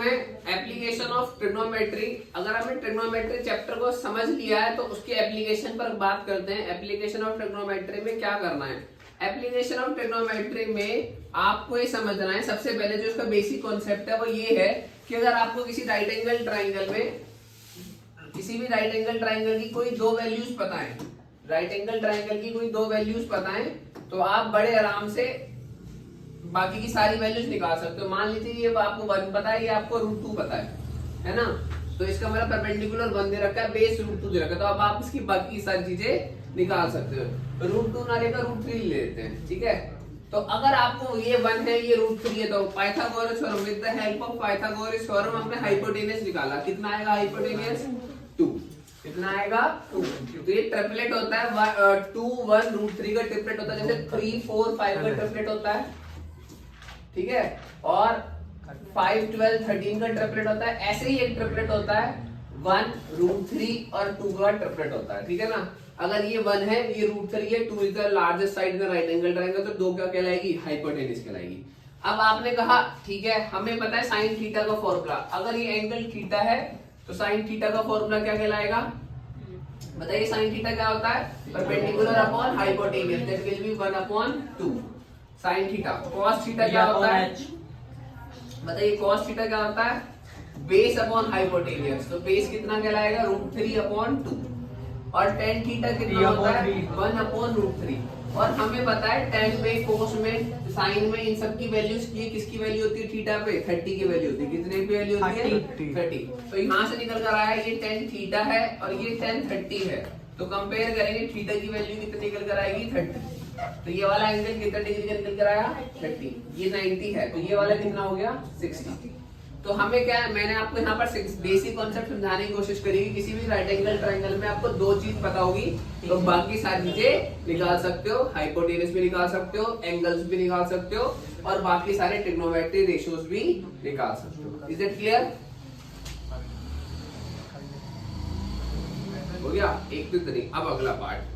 है application of trigonometry. अगर हमने ट्रिग्नोमेट्री चैप्टर को समझ लिया है तो उसके एप्लीकेशन पर बात करते हैं। एप्लीकेशन ऑफ ट्रिग्नोमेट्री में क्या करना है? एप्लीकेशन ऑफ ट्रिग्नोमेट्री में आपको ये समझना है, सबसे पहले जो इसका बेसिक कॉन्सेप्ट है वो ये है कि अगर आपको किसी राइट एंगल ट्राइंगल में, किसी भी राइट एंगल ट्राइंगल की कोई दो वैल्यूज पता है, राइट एंगल ट्राइंगल की कोई दो वैल्यूज पता है, तो आप बड़े आराम से बाकी की सारी वैल्यूज निकाल सकते हो। मान लीजिए ये आपको 1 पता है, ये आपको √2 पता है ना, तो इसका मतलब परपेंडिकुलर 1 दे रखा है, बेस √2 दे रखा है, तो अब आप इसकी बाकी सारी चीजें निकाल सकते हो। √2 ना लेकर √3 ले लेते हैं, ठीक है। तो अगर आपको ये 1 है, ये √3 है, तो Pythagoras theorem, with the help of Pythagoras theorem हमने हाइपोटेनस निकाला। कितना आएगा हाइपोटेनस? 2। कितना आएगा? 2। तो ये ट्रिपलेट होता है, 2 1 √3 का ट्रिपलेट होता है, जैसे 3 4 5 का ट्रिपलेट होता है, ठीक है। और 5 12 13 का ट्रिपलेट होता है। ऐसे ही एक ट्रिपलेट होता है 1 √3 और 2 का ट्रिपलेट होता है, ठीक है ना। अगर ये 1 है, ये √3 है, 2 is the largest side in right angle triangle, तो 2 क्या कहलाएगी? हाइपोटेनस कहलाएगी। अब आपने कहा ठीक है, हमें पता है साइन थीटा का फॉर्मूला। अगर ये एंगल थीटा है तो साइन थीटा का फॉर्मूला क्या कहलाएगा? बताइए, साइन थीटा क्या होता है? Perpendicular upon hypotenuse, that will be 1/2 sine theta. Cos theta क्या होता है? बताइए, कॉस थीटा क्या होता है? बेस अपॉन हाइपोटेनस, तो बेस कितना कहलाएगा? √3/2। और टेन थीटा कितना होता है? 1/√3। और हमें पता है टेन में, कोस में, साइन में, इन सब की वैल्यूज की किसकी वैल्यू होती है? थीटा पे 30 की वैल्यू होती है। कितने की वैल्यू होती है? 30। तो यहाँ से निकल कर आया ये टेन थीटा है और ये टेन 30 है, तो कंपेयर करेंगे, थीटा की वैल्यू कितनी निकल कर आएगी? 30। तो ये वाला एंगल कितना डिग्री का निकल कर आया? 30। ये 90 है, तो ये वाला कितना हो गया? 60। तो हमें क्या है, मैंने आपको यहाँ पर बेसिक कॉन्सेप्ट समझाने की कोशिश करी कि किसी भी राइट एंगल ट्रायंगल में आपको दो चीज पता होगी तो बाकी सारी चीजें निकाल सकते हो। हाइपोटेनस भी निकाल सकते हो, एंगल्स भी निकाल सकते हो, और बाकी सारे ट्रिग्नोमेट्री रेशियोज भी निकाल सकते हो। Is it clear? हो गया? एक तो इतनी। अब अगला पार्ट